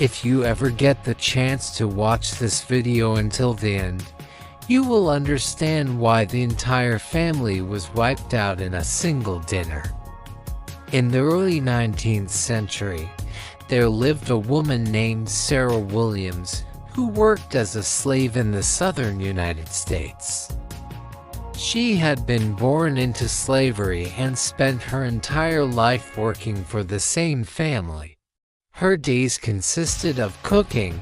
If you ever get the chance to watch this video until the end, you will understand why the entire family was wiped out in a single dinner. In the early 19th century, there lived a woman named Sarah Williams who worked as a slave in the southern United States. She had been born into slavery and spent her entire life working for the same family. Her days consisted of cooking,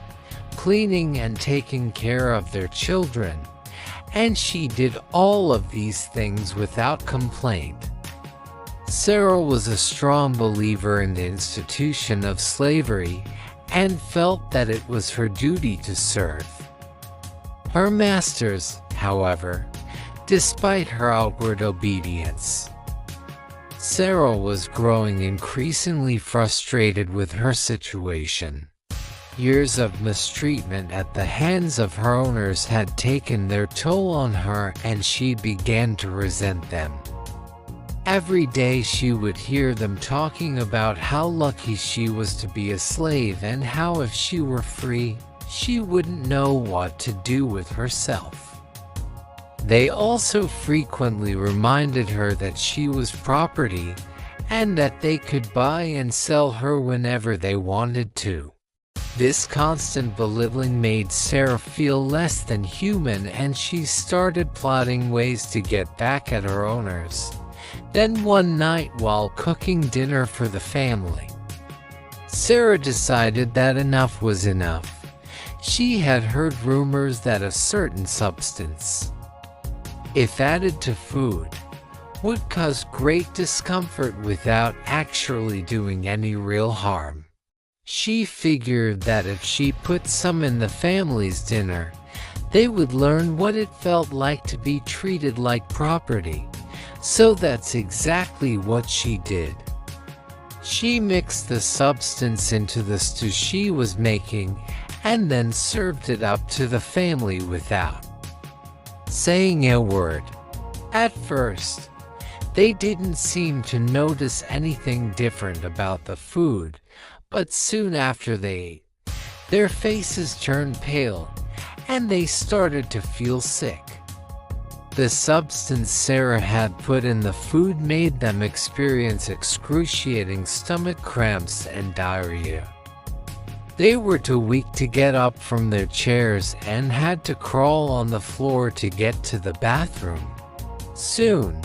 cleaning, and taking care of their children, and she did all of these things without complaint. Sarah was a strong believer in the institution of slavery and felt that it was her duty to serve her masters, however, despite her outward obedience. Sarah was growing increasingly frustrated with her situation. Years of mistreatment at the hands of her owners had taken their toll on her, and she began to resent them. Every day she would hear them talking about how lucky she was to be a slave and how if she were free, she wouldn't know what to do with herself. They also frequently reminded her that she was property and that they could buy and sell her whenever they wanted to. This constant belittling made Sarah feel less than human, and she started plotting ways to get back at her owners. Then one night, while cooking dinner for the family, Sarah decided that enough was enough. She had heard rumors that a certain substance, if added to food, would cause great discomfort without actually doing any real harm. She figured that if she put some in the family's dinner, they would learn what it felt like to be treated like property. So that's exactly what she did. She mixed the substance into the stew she was making and then served it up to the family without saying a word. At first, they didn't seem to notice anything different about the food, but soon after they ate, their faces turned pale and they started to feel sick. The substance Sarah had put in the food made them experience excruciating stomach cramps and diarrhea. They were too weak to get up from their chairs and had to crawl on the floor to get to the bathroom. Soon,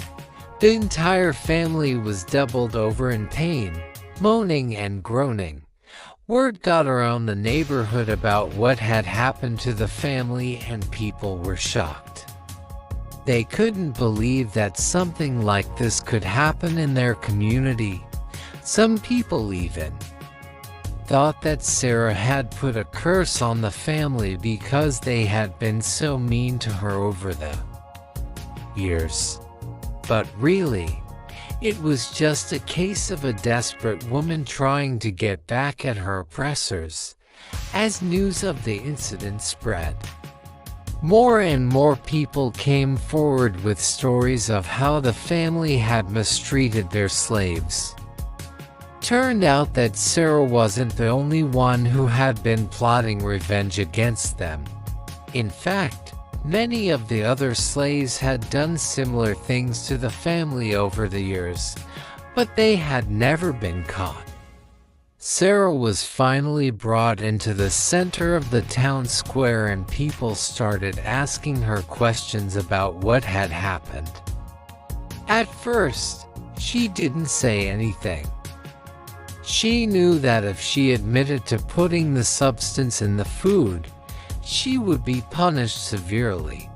the entire family was doubled over in pain, moaning and groaning. Word got around the neighborhood about what had happened to the family, and people were shocked. They couldn't believe that something like this could happen in their community. Some people even thought that Sarah had put a curse on the family because they had been so mean to her over the years. But really, it was just a case of a desperate woman trying to get back at her oppressors. As news of the incident spread, more and more people came forward with stories of how the family had mistreated their slaves. Turned out that Sarah wasn't the only one who had been plotting revenge against them. In fact, many of the other slaves had done similar things to the family over the years, but they had never been caught. Sarah was finally brought into the center of the town square, and people started asking her questions about what had happened. At first, she didn't say anything. She knew that if she admitted to putting the substance in the food, she would be punished severely.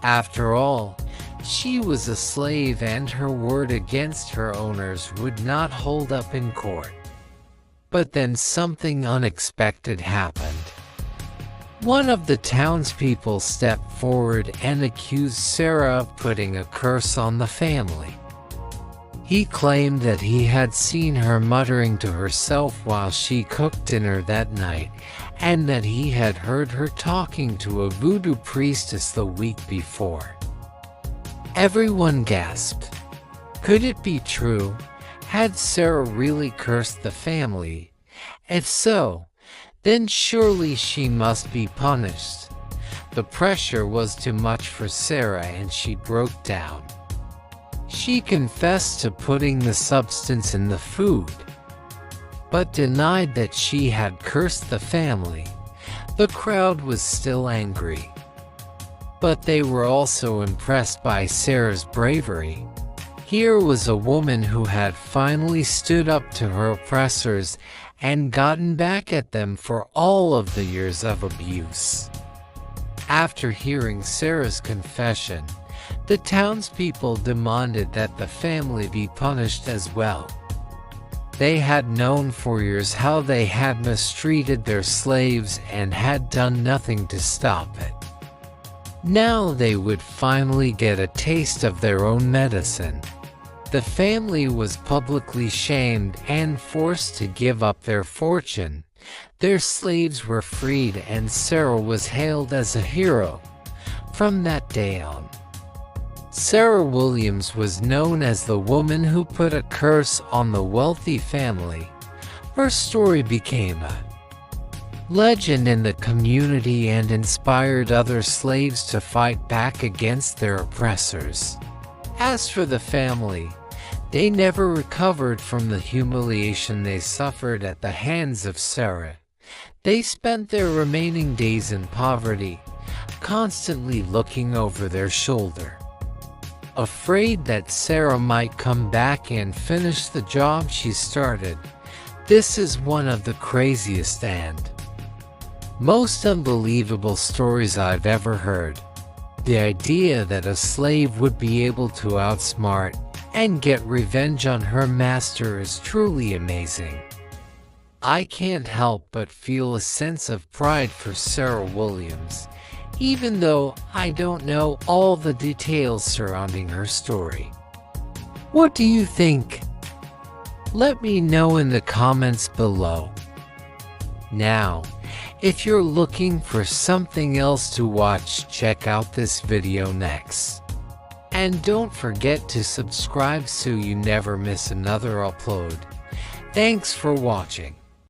After all, she was a slave, and her word against her owners would not hold up in court. But then something unexpected happened. One of the townspeople stepped forward and accused Sarah of putting a curse on the family. He claimed that he had seen her muttering to herself while she cooked dinner that night, and that he had heard her talking to a voodoo priestess the week before. Everyone gasped. Could it be true? Had Sarah really cursed the family? If so, then surely she must be punished. The pressure was too much for Sarah and she broke down. She confessed to putting the substance in the food, but denied that she had cursed the family. The crowd was still angry, but they were also impressed by Sarah's bravery. Here was a woman who had finally stood up to her oppressors and gotten back at them for all of the years of abuse. After hearing Sarah's confession, the townspeople demanded that the family be punished as well. They had known for years how they had mistreated their slaves and had done nothing to stop it. Now they would finally get a taste of their own medicine. The family was publicly shamed and forced to give up their fortune. Their slaves were freed and Sarah was hailed as a hero. From that day on, Sarah Williams was known as the woman who put a curse on the wealthy family. Her story became a legend in the community and inspired other slaves to fight back against their oppressors. As for the family, they never recovered from the humiliation they suffered at the hands of Sarah. They spent their remaining days in poverty, constantly looking over their shoulder, afraid that Sarah might come back and finish the job she started. This is one of the craziest and most unbelievable stories I've ever heard. The idea that a slave would be able to outsmart and get revenge on her master is truly amazing. I can't help but feel a sense of pride for Sarah Williams, even though I don't know all the details surrounding her story. What do you think? Let me know in the comments below. Now, if you're looking for something else to watch, check out this video next. And don't forget to subscribe so you never miss another upload. Thanks for watching.